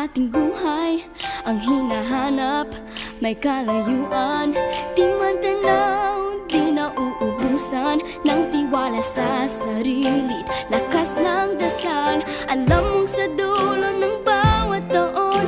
ating buhay ang hinahanap. May kalayuan, di man tanaw, di nauubusan ng tiwala sa sarili't lakas ng dasal. Alam mong sa dulo ng bawat taon,